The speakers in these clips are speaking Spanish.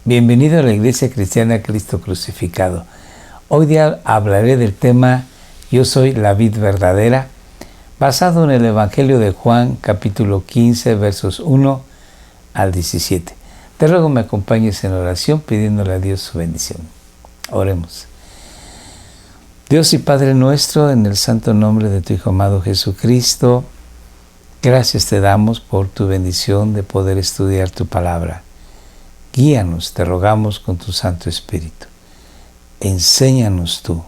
Bienvenido a la Iglesia Cristiana Cristo Crucificado. Hoy día hablaré del tema Yo soy la vid verdadera, basado en el Evangelio de Juan, capítulo 15, versos 1 al 17. Te ruego me acompañes en oración pidiéndole a Dios su bendición. Oremos. Dios y Padre nuestro, en el santo nombre de tu Hijo amado Jesucristo, gracias te damos por tu bendición de poder estudiar tu palabra. Guíanos, te rogamos, con tu Santo Espíritu. Enséñanos tú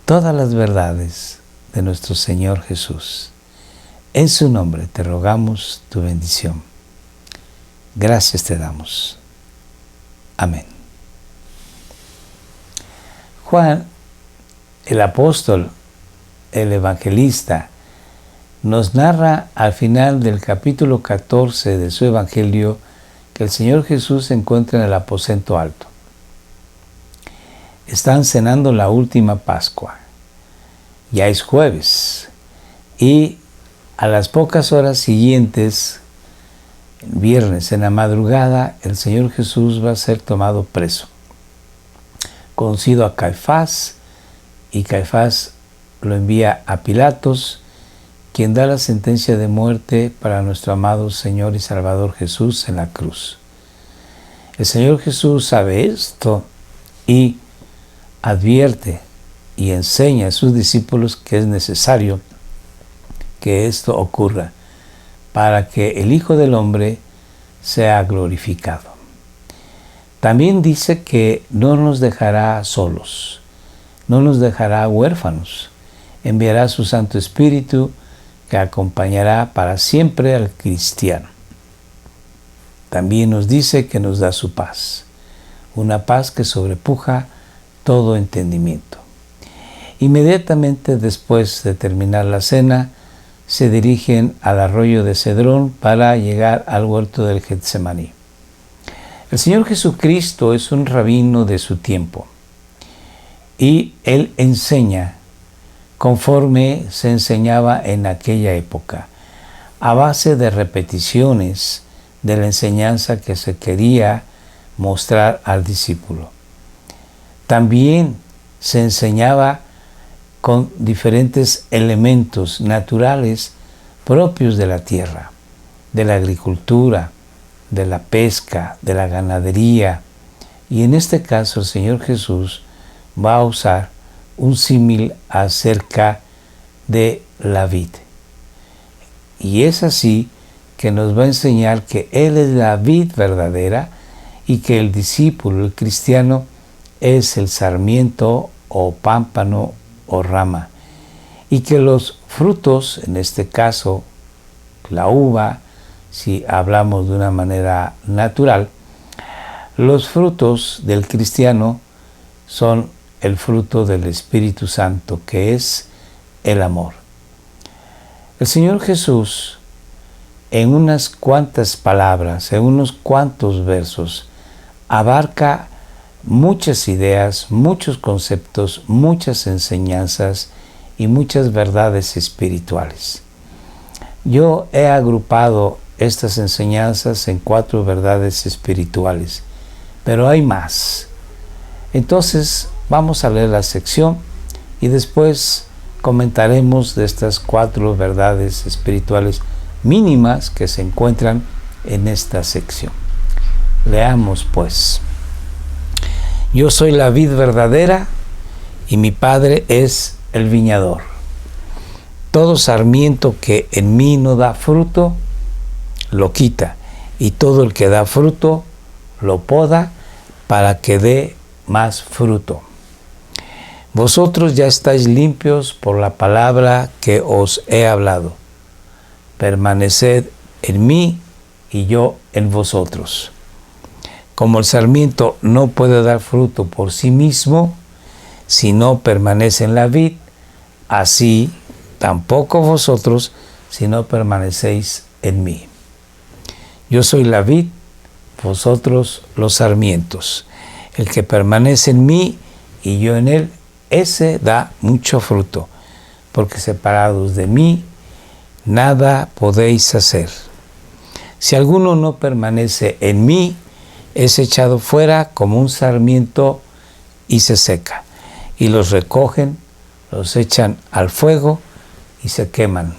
todas las verdades de nuestro Señor Jesús. En su nombre te rogamos tu bendición. Gracias te damos. Amén. Juan, el apóstol, el evangelista, nos narra al final del capítulo 14 de su evangelio que el Señor Jesús se encuentra en el aposento alto. Están cenando la última Pascua. Ya es jueves. Y a las pocas horas siguientes, el viernes en la madrugada, el Señor Jesús va a ser tomado preso. Conocido a Caifás, y Caifás lo envía a Pilatos, quien da la sentencia de muerte para nuestro amado Señor y Salvador Jesús en la cruz. El Señor Jesús sabe esto y advierte y enseña a sus discípulos que es necesario que esto ocurra para que el Hijo del Hombre sea glorificado. También dice que no nos dejará solos, no nos dejará huérfanos, enviará su Santo Espíritu que acompañará para siempre al cristiano. También nos dice que nos da su paz, una paz que sobrepuja todo entendimiento. Inmediatamente después de terminar la cena, se dirigen al arroyo de Cedrón para llegar al huerto del Getsemaní. El Señor Jesucristo es un rabino de su tiempo y Él enseña conforme se enseñaba en aquella época, a base de repeticiones de la enseñanza que se quería mostrar al discípulo. También se enseñaba con diferentes elementos naturales propios de la tierra, de la agricultura, de la pesca, de la ganadería. Y en este caso el Señor Jesús va a usar un símil acerca de la vid. Y es así que nos va a enseñar que Él es la vid verdadera y que el discípulo, el cristiano, es el sarmiento o pámpano o rama. Y que los frutos, en este caso la uva, si hablamos de una manera natural, los frutos del cristiano son el fruto del Espíritu Santo, que es el amor. El Señor Jesús, en unas cuantas palabras, en unos cuantos versos, abarca muchas ideas, muchos conceptos, muchas enseñanzas y muchas verdades espirituales. Yo he agrupado estas enseñanzas en 4 verdades espirituales, pero hay más. Entonces, vamos a leer la sección y después comentaremos de estas 4 verdades espirituales mínimas que se encuentran en esta sección. Leamos pues. Yo soy la vid verdadera y mi Padre es el viñador. Todo sarmiento que en mí no da fruto, lo quita, y todo el que da fruto, lo poda para que dé más fruto. Vosotros ya estáis limpios por la palabra que os he hablado. Permaneced en mí y yo en vosotros. Como el sarmiento no puede dar fruto por sí mismo, si no permanece en la vid, así tampoco vosotros si no permanecéis en mí. Yo soy la vid, vosotros los sarmientos. El que permanece en mí y yo en él, ese da mucho fruto, porque separados de mí, nada podéis hacer. Si alguno no permanece en mí, es echado fuera como un sarmiento y se seca. Y los recogen, los echan al fuego y se queman.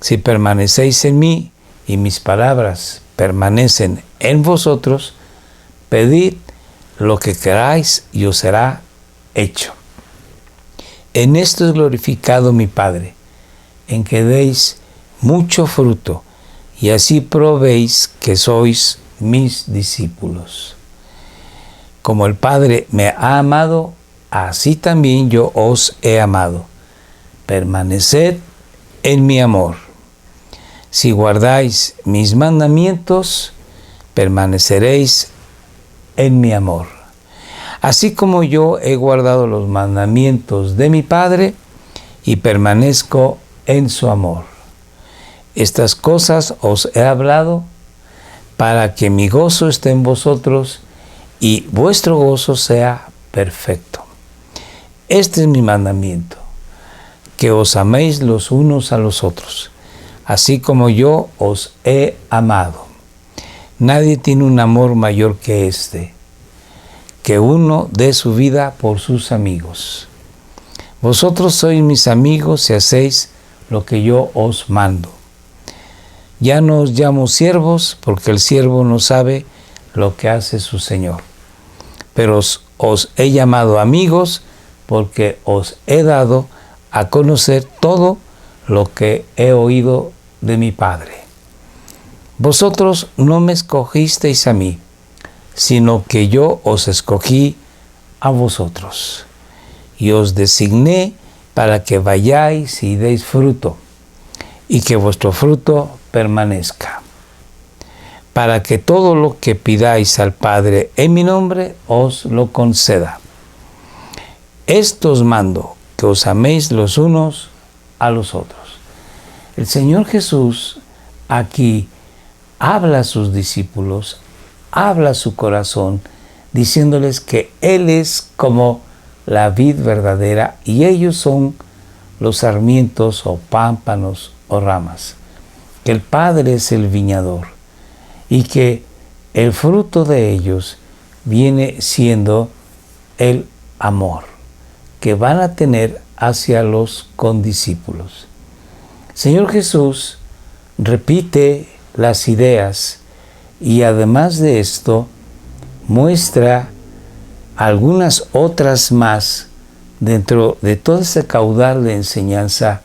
Si permanecéis en mí y mis palabras permanecen en vosotros, pedid lo que queráis y os será hecho. En esto es glorificado mi Padre, en que deis mucho fruto, y así probéis que sois mis discípulos. Como el Padre me ha amado, así también yo os he amado. Permaneced en mi amor. Si guardáis mis mandamientos, permaneceréis en mi amor. Así como yo he guardado los mandamientos de mi Padre y permanezco en su amor. Estas cosas os he hablado para que mi gozo esté en vosotros y vuestro gozo sea perfecto. Este es mi mandamiento, que os améis los unos a los otros, así como yo os he amado. Nadie tiene un amor mayor que este, que uno dé su vida por sus amigos. Vosotros sois mis amigos si hacéis lo que yo os mando. Ya no os llamo siervos, porque el siervo no sabe lo que hace su Señor. Pero os he llamado amigos, porque os he dado a conocer todo lo que he oído de mi Padre. Vosotros no me escogisteis a mí, sino que yo os escogí a vosotros, y os designé para que vayáis y deis fruto, y que vuestro fruto permanezca, para que todo lo que pidáis al Padre en mi nombre os lo conceda. Esto os mando, que os améis los unos a los otros. El Señor Jesús aquí habla a sus discípulos, habla a su corazón, diciéndoles que Él es como la vid verdadera y ellos son los sarmientos o pámpanos o ramas. Que el Padre es el viñador y que el fruto de ellos viene siendo el amor que van a tener hacia los condiscípulos. Señor Jesús repite las ideas y además de esto muestra algunas otras más dentro de todo ese caudal de enseñanza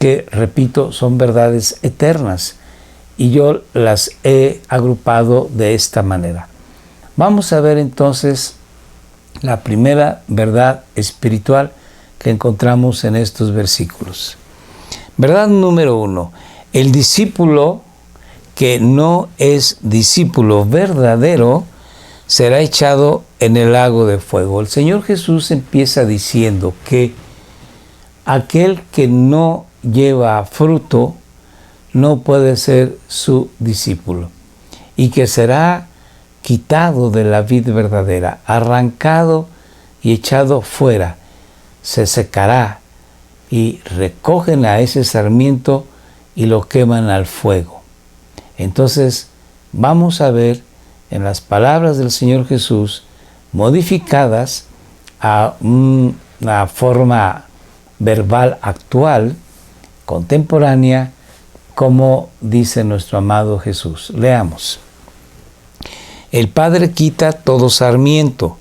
que, repito, son verdades eternas y yo las he agrupado de esta manera. Vamos a ver entonces la primera verdad espiritual que encontramos en estos versículos. Verdad número 1. El discípulo que no es discípulo verdadero será echado en el lago de fuego. El Señor Jesús empieza diciendo que aquel que no lleva fruto no puede ser su discípulo y que será quitado de la vid verdadera, arrancado y echado fuera, se secará y recogen a ese sarmiento y lo queman al fuego. Entonces vamos a ver en las palabras del Señor Jesús modificadas a una forma verbal actual, contemporánea, como dice nuestro amado Jesús. Leamos. El Padre quita todo sarmiento,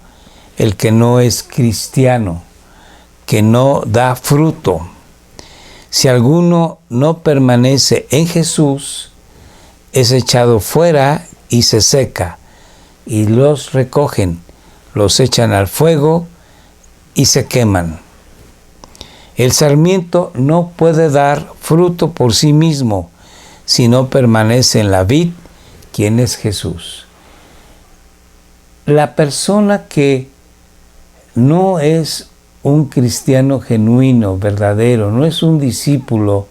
el que no es cristiano, que no da fruto. Si alguno no permanece en Jesús, es echado fuera y se seca, y los recogen, los echan al fuego y se queman. El sarmiento no puede dar fruto por sí mismo, si no permanece en la vid, quien es Jesús. La persona que no es un cristiano genuino, verdadero, no es un discípulo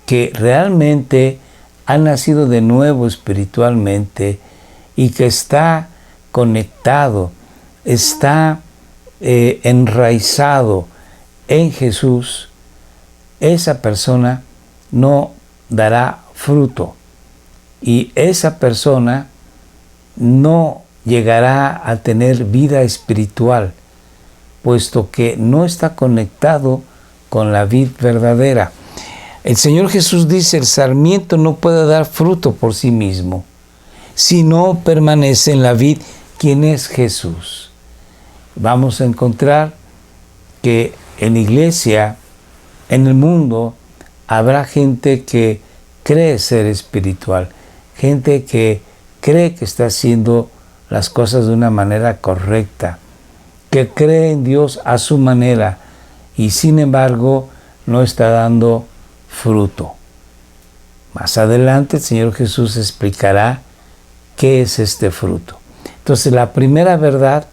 que realmente ha nacido de nuevo espiritualmente y que está conectado, está enraizado en Jesús, esa persona no dará fruto y esa persona no llegará a tener vida espiritual, puesto que no está conectado con la vid verdadera. El Señor Jesús dice, el sarmiento no puede dar fruto por sí mismo, si no permanece en la vid, ¿quién es Jesús? Vamos a encontrar que en la iglesia, en el mundo, habrá gente que cree ser espiritual, gente que cree que está haciendo las cosas de una manera correcta, que cree en Dios a su manera y sin embargo no está dando fruto. Más adelante el Señor Jesús explicará qué es este fruto. Entonces la primera verdad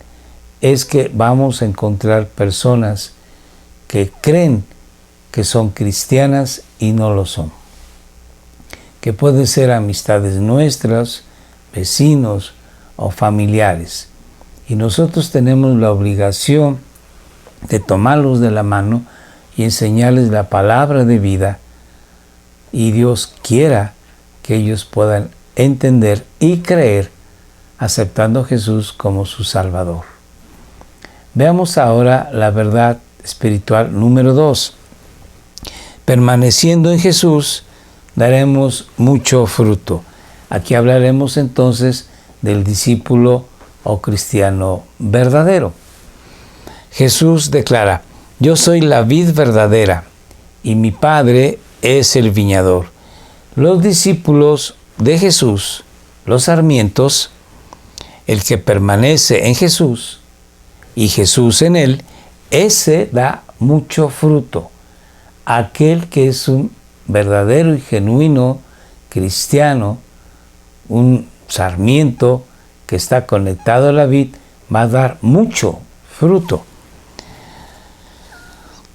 es que vamos a encontrar personas que creen que son cristianas y no lo son. Que pueden ser amistades nuestras, vecinos o familiares. Y nosotros tenemos la obligación de tomarlos de la mano y enseñarles la palabra de vida. Y Dios quiera que ellos puedan entender y creer aceptando a Jesús como su Salvador. Veamos ahora la verdad espiritual número 2. Permaneciendo en Jesús, daremos mucho fruto. Aquí hablaremos entonces del discípulo o cristiano verdadero. Jesús declara, yo soy la vid verdadera y mi Padre es el viñador. Los discípulos de Jesús, los sarmientos, el que permanece en Jesús y Jesús en él, ese da mucho fruto. Aquel que es un verdadero y genuino cristiano, un sarmiento que está conectado a la vid, va a dar mucho fruto.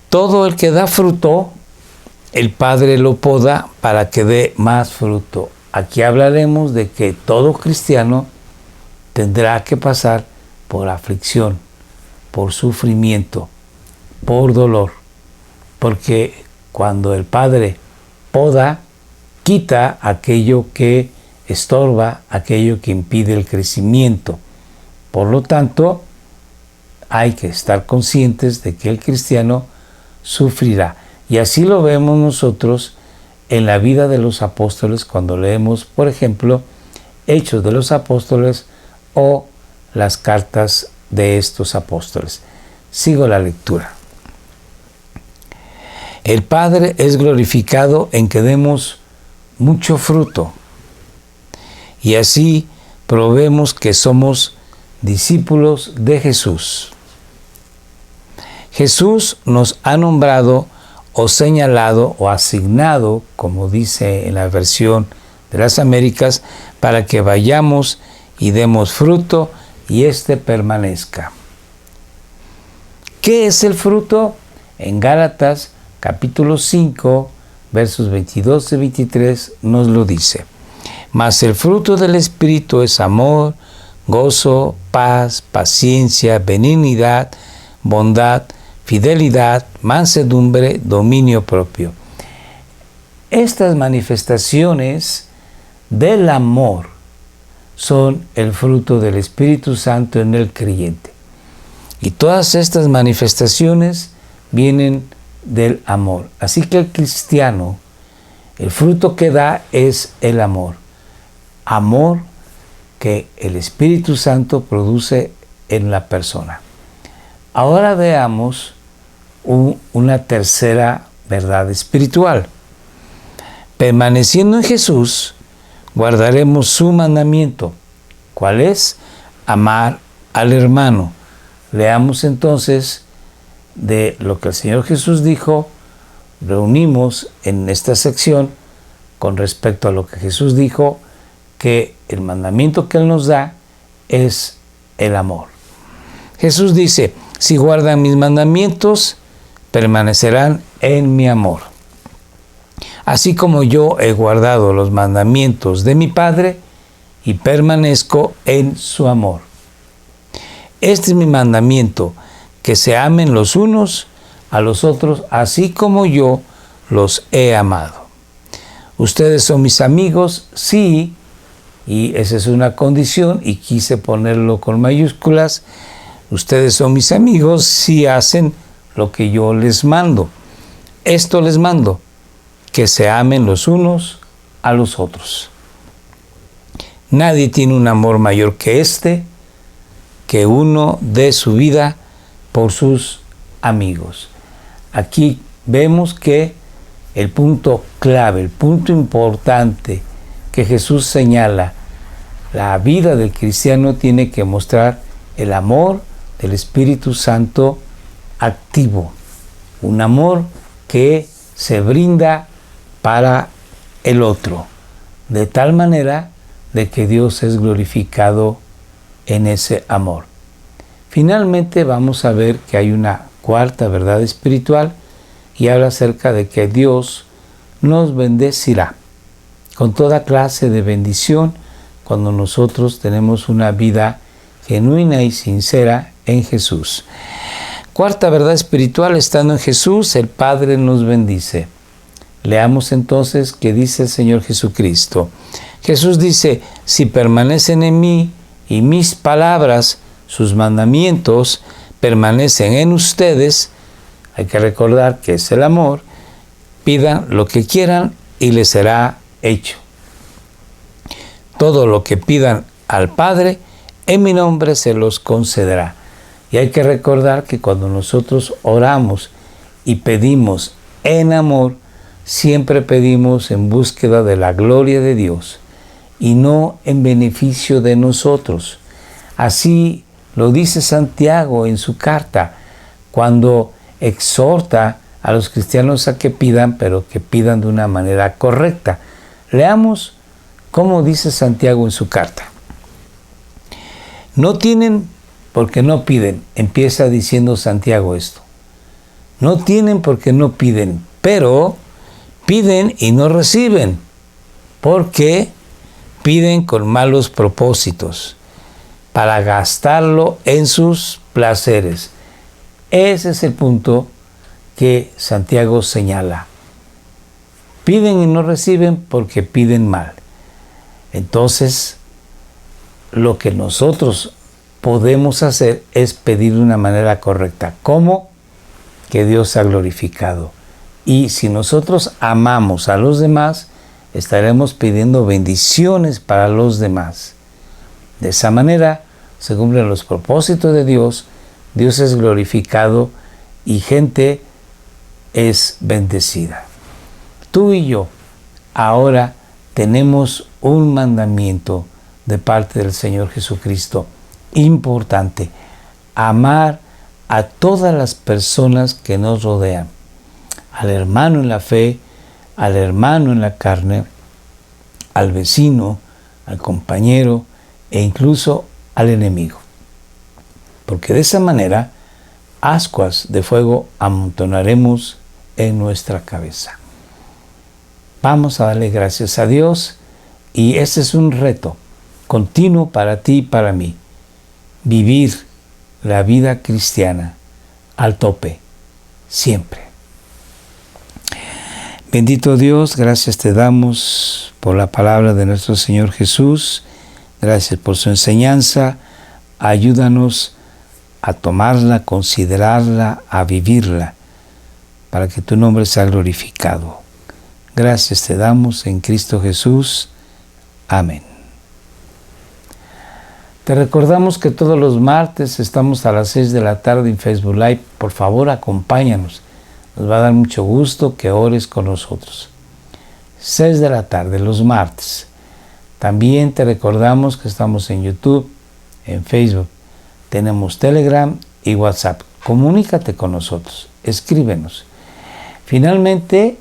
Todo el que da fruto, el Padre lo poda para que dé más fruto. Aquí hablaremos de que todo cristiano tendrá que pasar por aflicción, por sufrimiento, por dolor, porque cuando el Padre poda, quita aquello que estorba, aquello que impide el crecimiento. Por lo tanto, hay que estar conscientes de que el cristiano sufrirá. Y así lo vemos nosotros en la vida de los apóstoles cuando leemos, por ejemplo, Hechos de los Apóstoles o las cartas de estos apóstoles. Sigo la lectura. El Padre es glorificado en que demos mucho fruto y así probemos que somos discípulos de Jesús. Jesús nos ha nombrado o señalado o asignado, como dice en la versión de las Américas, para que vayamos y demos fruto y éste permanezca. ¿Qué es el fruto? En Gálatas capítulo 5, versos 22 y 23 nos lo dice. Mas el fruto del Espíritu es amor, gozo, paz, paciencia, benignidad, bondad, fidelidad, mansedumbre, dominio propio. Estas manifestaciones del amor son el fruto del Espíritu Santo en el creyente. Y todas estas manifestaciones vienen del amor. Así que el cristiano, el fruto que da es el amor. Amor que el Espíritu Santo produce en la persona. Ahora veamos una tercera verdad espiritual. Permaneciendo en Jesús, guardaremos su mandamiento. ¿Cuál es? Amar al hermano. Leamos entonces de lo que el Señor Jesús dijo. Reunimos en esta sección con respecto a lo que Jesús dijo, que el mandamiento que Él nos da es el amor. Jesús dice, si guardan mis mandamientos, permanecerán en mi amor. Así como yo he guardado los mandamientos de mi Padre y permanezco en su amor. Este es mi mandamiento, que se amen los unos a los otros, así como yo los he amado. Ustedes son mis amigos, sí, y esa es una condición, y quise ponerlo con mayúsculas. Ustedes son mis amigos si hacen lo que yo les mando. Esto les mando, que se amen los unos a los otros. Nadie tiene un amor mayor que este, que uno dé su vida por sus amigos. Aquí vemos que el punto clave, el punto importante que Jesús señala, la vida del cristiano tiene que mostrar el amor del Espíritu Santo activo, un amor que se brinda para el otro, de tal manera de que Dios es glorificado en ese amor. Finalmente vamos a ver que hay una cuarta verdad espiritual y habla acerca de que Dios nos bendecirá con toda clase de bendición cuando nosotros tenemos una vida genuina y sincera en Jesús. Cuarta verdad espiritual, estando en Jesús, el Padre nos bendice. Leamos entonces qué dice el Señor Jesucristo. Jesús dice, si permanecen en mí y mis palabras, sus mandamientos, permanecen en ustedes, hay que recordar que es el amor, pidan lo que quieran y les será hecho. Todo lo que pidan al Padre, en mi nombre se los concederá. Y hay que recordar que cuando nosotros oramos y pedimos en amor, siempre pedimos en búsqueda de la gloria de Dios y no en beneficio de nosotros. Así lo dice Santiago en su carta, cuando exhorta a los cristianos a que pidan, pero que pidan de una manera correcta. Leamos cómo dice Santiago en su carta. No tienen porque no piden. Empieza diciendo Santiago esto. No tienen porque no piden, pero piden y no reciben, porque piden con malos propósitos, para gastarlo en sus placeres. Ese es el punto que Santiago señala. Piden y no reciben porque piden mal. Entonces, lo que nosotros podemos hacer es pedir de una manera correcta. ¿Cómo? Que Dios sea glorificado. Y si nosotros amamos a los demás, estaremos pidiendo bendiciones para los demás. De esa manera se cumplen los propósitos de Dios, Dios es glorificado y gente es bendecida. Tú y yo ahora tenemos un mandamiento de parte del Señor Jesucristo importante: amar a todas las personas que nos rodean, al hermano en la fe, al hermano en la carne, al vecino, al compañero e incluso al enemigo. Porque de esa manera ascuas de fuego amontonaremos en nuestra cabeza. Vamos a darle gracias a Dios, y ese es un reto continuo para ti y para mí. Vivir la vida cristiana al tope, siempre. Bendito Dios, gracias te damos por la palabra de nuestro Señor Jesús. Gracias por su enseñanza. Ayúdanos a tomarla, a considerarla, a vivirla, para que tu nombre sea glorificado. Gracias te damos en Cristo Jesús. Amén. Te recordamos que todos los martes estamos a las 6 de la tarde en Facebook Live. Por favor, acompáñanos. Nos va a dar mucho gusto que ores con nosotros. 6 de la tarde, los martes. También te recordamos que estamos en YouTube, en Facebook. Tenemos Telegram y WhatsApp. Comunícate con nosotros. Escríbenos. Finalmente,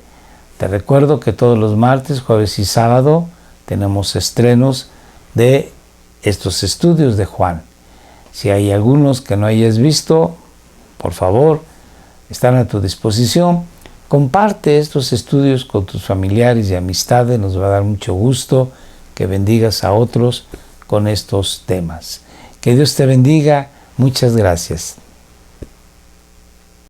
te recuerdo que todos los martes, jueves y sábado tenemos estrenos de estos estudios de Juan. Si hay algunos que no hayas visto, por favor, están a tu disposición. Comparte estos estudios con tus familiares y amistades. Nos va a dar mucho gusto que bendigas a otros con estos temas. Que Dios te bendiga. Muchas gracias.